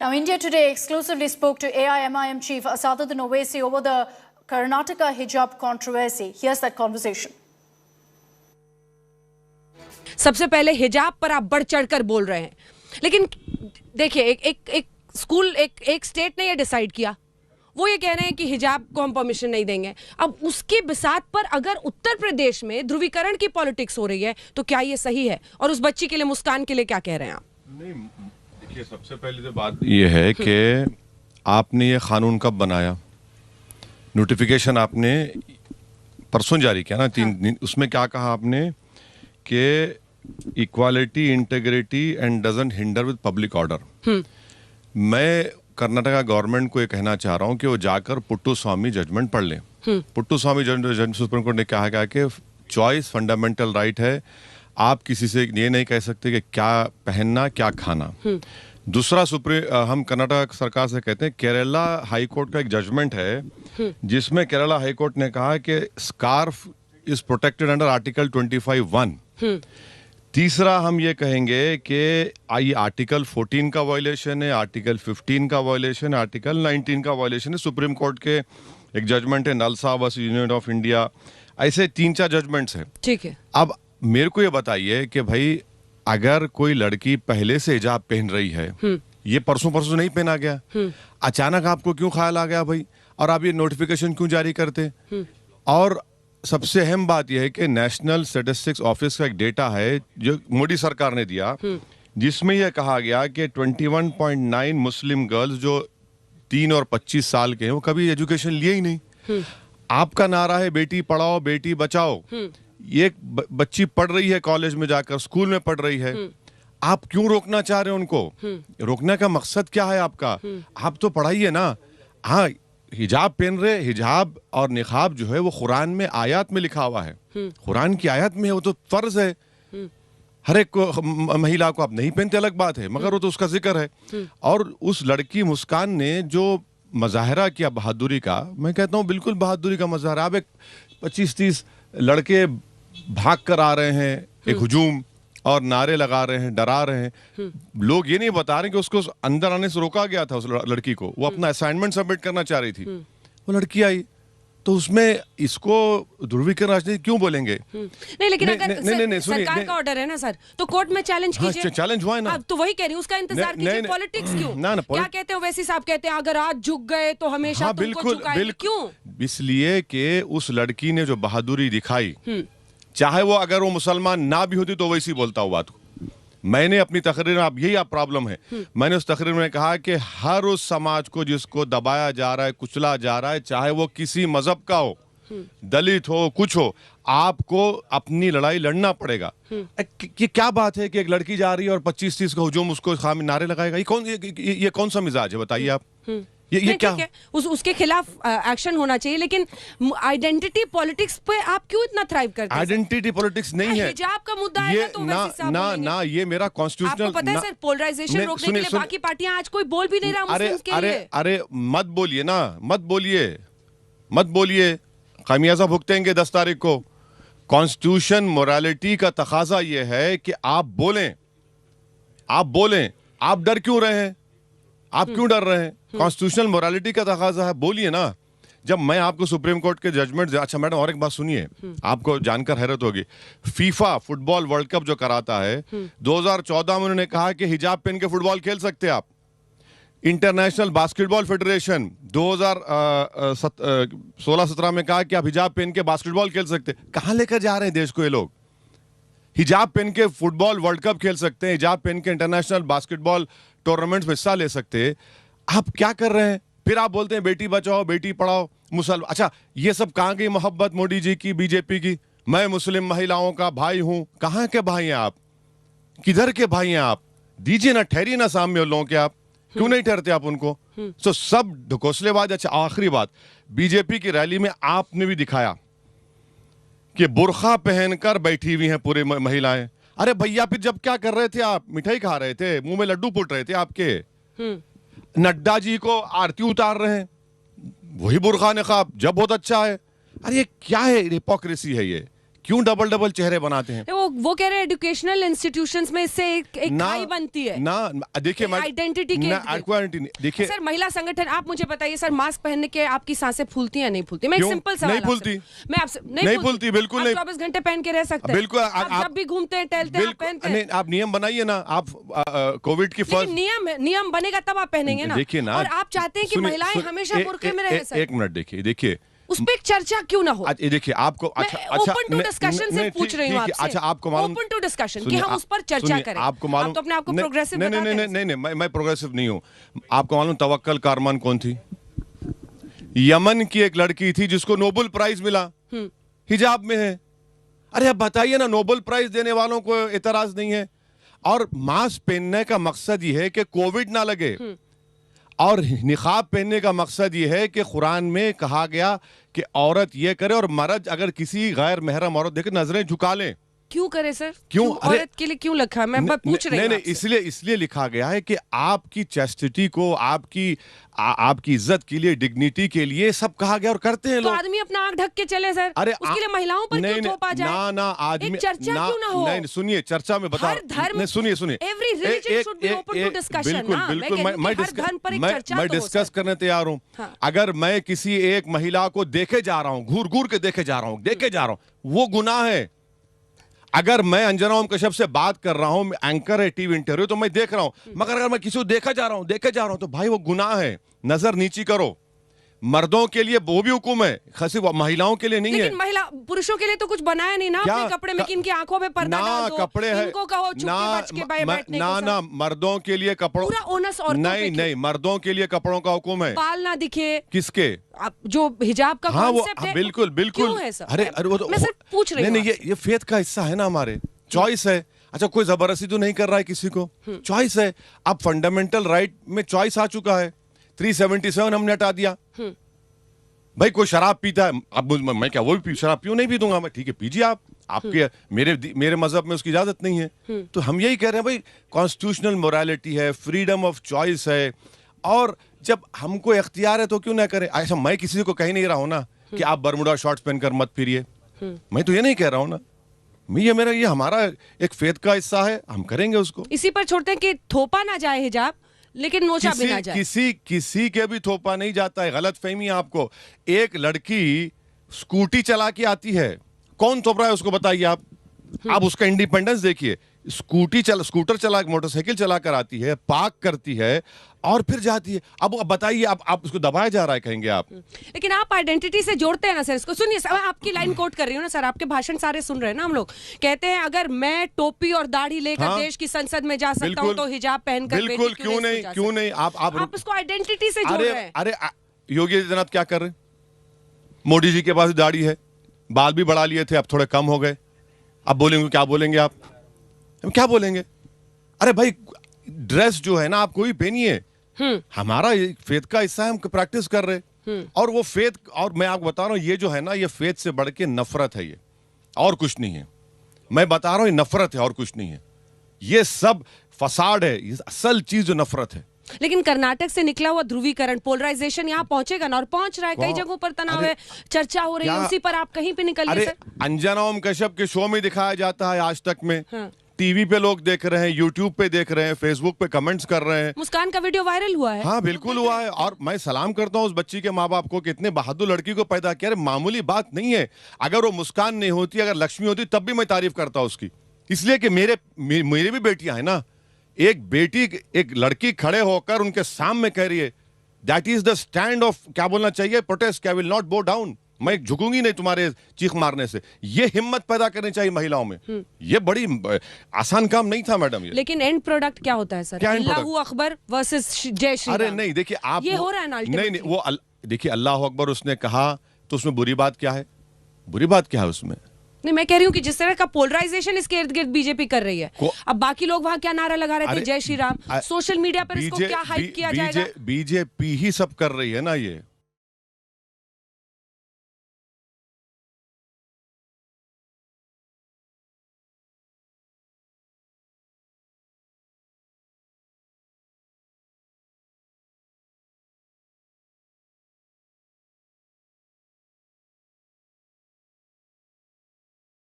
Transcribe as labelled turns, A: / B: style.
A: Now, India Today exclusively spoke to AIMIM chief Asaduddin Owaisi over the Karnataka hijab controversy. Here's that conversation.
B: सबसे पहले हिजाब पर आप बढ़ चढ़कर बोल रहे हैं, लेकिन देखिए एक स्कूल एक स्टेट ने ये डिसाइड किया, वो ये कह रहे हैं कि हिजाब को हम परमिशन नहीं देंगे। अब उसकी बिसात पर अगर उत्तर प्रदेश में ध्रुवीकरण की पॉलिटिक्स हो रही है तो क्या ये सही है? और उस बच्ची के लिए, मुस्कान के लिए क्या कह रहे हैं आप?
C: नहीं, देखिए सबसे पहले तो बात ये है कि आपने ये कानून कब बनाया? नोटिफिकेशन आपने परसों जारी किया ना, 3 दिन। उसमें क्या कहा आपने कि equality, integrity and doesn't hinder with public order. मैं कर्नाटका गवर्नमेंट को ये कहना चाह रहा हूँ कि वो जाकर पुट्टू स्वामी जजमेंट पढ़ लें। पुट्टू स्वामी जजमेंट सुप्रीम कोर्ट ने कहा गया कि चॉइस फंडामेंटल राइट है, आप किसी से ये नहीं कह सकते कि क्या पहनना, क्या खाना। दूसरा, हम कर्नाटक सरकार से कहते हैं, केरला हाई कोर्ट का एक जजमेंट है जिसमें केरला हाई कोर्ट ने कहा कि scarf is protected under article 25(1). तीसरा, हम ये कहेंगे कि ये आर्टिकल 14 का वायलेशन है, आर्टिकल 15 का वायलेशन है, आर्टिकल 19 का वायलेशन है। सुप्रीम कोर्ट के एक जजमेंट है नलसा वर्सेस यूनियन ऑफ इंडिया। ऐसे 3-4 जजमेंट्स हैं।
B: ठीक है।
C: अब मेरे को ये बताइए कि भाई अगर कोई लड़की पहले से हिजाब पहन रही है, ये परसों नहीं पहना गया, अचानक आपको क्यों ख्याल आ गया भाई? और आप ये नोटिफिकेशन क्यों जारी करते? और सबसे अहम बात यह है कि नेशनल स्टैटिस्टिक्स ऑफिस का एक डेटा है जो मोदी सरकार ने दिया, जिसमें यह कहा गया कि 21.9 मुस्लिम गर्ल्स जो 3 और 25 साल के हैं वो कभी एजुकेशन लिए ही नहीं। आपका नारा है बेटी पढ़ाओ बेटी बचाओ। ये एक बच्ची पढ़ रही है, कॉलेज में जाकर स्कूल में पढ़ रही है, आप क्यों रोकना चाह रहे हो उनको? रोकने का मकसद क्या है आपका? आप तो पढ़ाइए ना। हाँ, हिजाब पहन रहे, हिजाब और निकाब जो है वो कुरान में आयत में लिखा हुआ है, कुरान की आयत में है, वो तो फर्ज है। हर एक महिला को आप नहीं पहनते अलग बात है, मगर वो तो उसका जिक्र है। और उस लड़की मुस्कान ने जो मजाहरा किया बहादुरी का, मैं कहता हूँ बिल्कुल बहादुरी का मजाहरा। अब एक 25-30 लड़के भाग कर आ रहे हैं, एक हुजूम, और नारे लगा रहे हैं, डरा रहे हैं। लोग ये नहीं बता रहे कि उसको अंदर आने से रोका गया था। उस लड़की को, वो अपना असाइनमेंट सबमिट करना चाह रही थी, वो लड़की आई, तो उसमें इसको ध्रुवीकरण राजनीति क्यों बोलेंगे?
B: नहीं, लेकिन अगर सरकार का ऑर्डर है ना सर, तो कोर्ट में चैलेंज कीजिए।
C: चैलेंज हुआ है ना,
B: तो वही कह रही हूँ, उसका इंतजार कीजिए। पॉलिटिक्स क्यों? क्या कहते हैं ओवैसी साहब? कहते हैं अगर आज झुक गए तो हमेशा तुमको झुकाएंगे। क्यों? इसलिए
C: कि उस लड़की ने जो बहादुरी दिखाई, चाहे वो अगर वो मुसलमान ना भी होती तो वैसी बोलता हुआ। तो मैंने अपनी तकरीर में, अब यही आप प्रॉब्लम है, मैंने उस तकरीर में कहा कि हर उस समाज को जिसको दबाया जा रहा है, कुचला जा रहा है, चाहे वो किसी मजहब का हो, दलित हो, कुछ हो, आपको अपनी लड़ाई लड़ना पड़ेगा। ये क्या बात है कि एक लड़की जा रही है और 25-30 का हुजूम उसको खामी नारे लगाएगा? ये कौन सा मिजाज है बताइए आप? ये क्या है?
B: उसके खिलाफ एक्शन होना चाहिए, लेकिन आइडेंटिटी पॉलिटिक्स पे आप क्यों इतना थ्राइव करते हैं?
C: आइडेंटिटी पॉलिटिक्स नहीं है,
B: हिजाब का मुद्दा है तो
C: ना ये मेरा कॉन्स्टिट्यूशनल।
B: आपको पता है सर, पोलराइजेशन रोकने के लिए बाकी पार्टियां आज कोई बोल भी नहीं रहा मुस्लिम्स के लिए।
C: अरे मत बोलिए ना, मत बोलिए, खामियाजा भुगतेंगे 10 तारीख को। कॉन्स्टिट्यूशन मोरालिटी का तकाजा ये है कि आप बोलें। आप डर क्यों रहे हैं? आप क्यों डर रहे हैं? कॉन्स्टिट्यूशनल मोरालिटी का तकाजा है, बोलिए ना। जब मैं आपको सुप्रीम कोर्ट के जजमेंट, अच्छा मैडम और एक बात सुनिए, आपको जानकर हैरत होगी, फीफा फुटबॉल वर्ल्ड कप जो कराता है, 2014 में उन्होंने कहा कि हिजाब पहन के फुटबॉल खेल सकते हैं आप। इंटरनेशनल बास्केटबॉल फेडरेशन 2016-17 में कहा कि आप हिजाब पहन के बास्केटबॉल खेल सकते। कहां लेकर जा रहे हैं देश को ये लोग? हिजाब पहन के फुटबॉल वर्ल्ड कप खेल सकते हैं, हिजाब पहन के इंटरनेशनल बास्केटबॉल टूर्नामेंट में हिस्सा ले सकते हैं। आप क्या कर रहे हैं? फिर आप बोलते हैं बेटी बचाओ बेटी पढ़ाओ, मुसलमान। अच्छा, ये सब कहां गई मोहब्बत मोदी जी की, बीजेपी की? मैं मुस्लिम महिलाओं का भाई हूं। कहां के भाई हैं आप? किधर के भाई हैं आप? दीजिए ना, ठहरिए ना सामने लोगों के। आप क्यों नहीं ठहरते आप उनको? तो सब ढकोसलेबाज। अच्छा, आखिरी बात, बीजेपी की रैली में आपने भी दिखाया कि बुर्खा पहनकर बैठी हुई हैं पूरी महिलाएं। अरे भैया, फिर जब क्या कर रहे थे आप? मिठाई खा रहे थे, मुंह में लड्डू फूट रहे थे आपके। नड्डा जी को आरती उतार रहे हैं, वही बुर्खा निकाब, जब बहुत अच्छा है। अरे ये क्या है? हिपोक्रेसी है ये। क्यों डबल डबल चेहरे बनाते हैं?
B: वो कह रहे हैं एजुकेशनल इंस्टीट्यूशंस में इससे एक खाई बनती है
C: ना। देखिए
B: आइडेंटिटी के
C: देखिए
B: सर, महिला संगठन, आप मुझे बताइए सर, मास्क पहनने के आपकी सांसें फूलती हैं नहीं फूलती? मैं एक सिंपल सवाल
C: नहीं फूलती,
B: मैं आपसे
C: नहीं फूलती, बिल्कुल नहीं।
B: 24 घंटे पहन के रह सकते हैं?
C: बिल्कुल।
B: आप जब भी घूमते हैं टहलते हैं आप पहनते हैं?
C: आप नियम बनाइए ना। आप कोविड की फर्स्ट
B: नियम बनेगा तब आप पहनेंगे ना।
C: देखिए ना,
B: और आप चाहते हैं कि महिलाएं हमेशा बुर्के में रहे सर।
C: एक मिनट देखिए
B: उस पे एक चर्चा क्यों ना हो?
C: देखिए आपको
B: ओपन टू डिस्कशन से पूछ रही हूँ आपसे।
C: अच्छा आपको मालूम,
B: ओपन टू डिस्कशन कि हम उस पर चर्चा करें।
C: आपको मालूम,
B: आप तो अपने आप को प्रोग्रेसिव बताते हैं।
C: नहीं, मैं प्रोग्रेसिव नहीं हूँ। आपको मालूम तवक्कल कारमान कौन थी? यमन की एक लड़की थी जिसको नोबेल प्राइज मिला, हिजाब में है। अरे अब बताइए ना, नोबेल प्राइज देने वालों को एतराज नहीं है? और मास्क पहनने का मकसद ये है कि कोविड ना लगे, और निकाब पहनने का मकसद ये है कि कुरान में कहा गया कि औरत ये करे और मर्द अगर किसी गैर महरम औरत देखे नजरें झुका लें।
B: क्यों करे सर?
C: क्यों?
B: औरत के लिए क्यों लिखा है? मैं पूछ रही हूं।
C: नहीं, इसलिए लिखा गया है कि आपकी चैस्टिटी को, आपकी इज्जत के लिए, डिग्निटी के लिए सब कहा गया और करते हैं लोग।
B: तो आदमी अपना आंख ढक के चले सर। अरे उसके लिए महिलाओं पर क्यों थोपा जाए?
C: ना आदमी,
B: एक चर्चा क्यों ना हो?
C: नहीं, सुनिए, चर्चा में बता,
B: हर धर्म,
C: सुनिए,
B: every religion should be open to discussion.
C: बिल्कुल, मैं डिस्कस करने तैयार हूँ। अगर मैं किसी एक महिला को देखे जा रहा हूँ, घूर के देखे जा रहा हूँ, वो गुनाह है। अगर मैं अंजना ओम कश्यप से बात कर रहा हूं, एंकर है टीवी इंटरव्यू, तो मैं देख रहा हूं, मगर अगर मैं किसी को देखे जा रहा हूं तो भाई वो गुनाह है। नजर नीची करो। मर्दों के लिए वो भी हुक्म है, खासी महिलाओं के लिए नहीं है।
B: महिला पुरुषों के लिए तो कुछ बनाया नहीं ना अपने कपड़े में, किनकी आंखों पे पर्दा डाल दो,
C: कपड़े है,
B: इनको कहो चुप के बच के बैठने को।
C: ना मर्दों के लिए कपड़ों,
B: पूरा ओनस औरतों पे क्यों?
C: नहीं, मर्दों के लिए कपड़ों का हुक्म है।
B: बाल ना दिखे
C: किसके?
B: जो हिजाब का
C: कॉन्सेप्ट है, बिल्कुल
B: है सर?
C: अरे वो तो
B: मैं सिर्फ पूछ रही हूं।
C: नहीं, ये फेथ का हिस्सा है ना, हमारे चॉइस है। अच्छा, कोई जबरदस्ती तो नहीं कर रहा है किसी को, चॉइस है। अब फंडामेंटल राइट में चॉइस आ चुका है। 377 हमने हटा दिया। भाई कोई शराब पीता है, अब मैं क्या वो भी शराब पीऊं? नहीं पी दूंगा मैं। ठीक है, पीजिए आप, आपके मेरे मजहब में उसकी इजाजत नहीं है। तो हम यही कह रहे हैं भाई, कॉन्स्टिट्यूशनल मोरालिटी है, फ्रीडम ऑफ चॉइस है, और जब हमको इख्तियार है तो क्यों ना करें। ऐसा मैं किसी को कह नहीं रहा हूं ना कि आप बरमुडा शॉर्ट्स पहनकर मत फिरिए। मैं तो ये नहीं कह रहा हूं ना। ये हमारा एक फेथ का हिस्सा है, हम करेंगे उसको।
B: इसी पर छोड़ते हैं कि थोपा ना जाए हिजाब, लेकिन नोचा भी ना जाए।
C: किसी के भी थोपा नहीं जाता है। गलत फहमी है आपको। एक लड़की स्कूटी चला के आती है, कौन थोप रहा है उसको बताइए आप उसका इंडिपेंडेंस देखिए। स्कूटर चला, मोटरसाइकिल चला कर आती है, पार्क करती है और फिर जाती है। अब बताइए, आप उसको दबाया जा रहा है कहेंगे आप।
B: लेकिन आप आइडेंटिटी से जोड़ते हैं ना सर इसको। सुनिए, मैं आपकी लाइन कोट कर रही हूँ ना सर, आपके भाषण सारे सुन रहे हैं ना हम लोग। कहते हैं अगर मैं टोपी और दाढ़ी लेकर देश की संसद में जा सकता हूँ तो हिजाब पहनकर
C: बिल्कुल, क्यों नहीं।
B: आप उसको आइडेंटिटी से जोड़ रहे हैं।
C: अरे योगी आदित्यनाथ क्या कर रहे? मोदी जी के पास दाढ़ी है, बाल भी बढ़ा लिए थे, अब थोड़े कम हो गए। अब बोलेंगे, क्या बोलेंगे आप? हम क्या बोलेंगे? अरे भाई, ड्रेस जो है ना आप कोई पहनिए, हमारा फेथ का हिस्सा है, हम प्रैक्टिस कर रहे। और वो फेथ, और मैं आपको बता रहा हूं, ये जो है ना, ये फेथ से बढ़ के नफरत है, ये और कुछ नहीं है। मैं बता रहा हूं, ये नफरत है और कुछ नहीं है। ये सब फसाड है, ये असल चीज जो नफरत है।
B: लेकिन कर्नाटक से निकला हुआ ध्रुवीकरण, पोलराइजेशन यहाँ पहुंचेगा ना, और पहुंच रहा है। कई जगहों पर तनाव है, चर्चा हो रही है, उसी पर आप कहीं पे निकलिए सर।
C: अंजना ओम कश्यप के शो में दिखाया जाता है आज तक में। टीवी पे लोग देख रहे हैं, यूट्यूब पे देख रहे हैं, फेसबुक पे कमेंट्स कर रहे हैं।
B: मुस्कान का वीडियो वायरल हुआ है।
C: हाँ बिल्कुल हुआ है, और मैं सलाम करता हूँ उस बच्ची के माँ बाप को कि इतने बहादुर लड़की को पैदा किया। मामूली बात नहीं है। अगर वो मुस्कान नहीं होती, अगर लक्ष्मी होती, तब भी मैं तारीफ करता उसकी। इसलिए कि मेरी भी बेटियां हैं ना। एक लड़की खड़े होकर उनके सामने कह रही है, that is the stand of, क्या बोलना चाहिए, प्रोटेस्ट, आई विल नॉट बो डाउन। मैं झुकूंगी नहीं तुम्हारे चीख मारने से। ये हिम्मत पैदा करनी चाहिए महिलाओं में। ये बड़ी आसान काम नहीं था मैडम ये।
B: लेकिन एंड प्रोडक्ट क्या होता है सर? अल्लाहू अकबर वर्सेस जय श्री राम।
C: अरे नहीं, देखिए आप,
B: ये हो रहा है ना
C: नहीं, वो देखिए, अल्लाह अकबर उसने कहा तो उसमें बुरी बात क्या है? बुरी बात क्या है उसमें?
B: नहीं, मैं कह रही हूँ कि जिस तरह का पोलराइजेशन इसके इर्द गिर्द बीजेपी कर रही है, अब बाकी लोग वहां क्या नारा लगा रहे थे, जय श्री राम। सोशल मीडिया पर इसको क्या हाइप किया जाएगा?
C: बीजेपी ही सब कर रही है ना ये।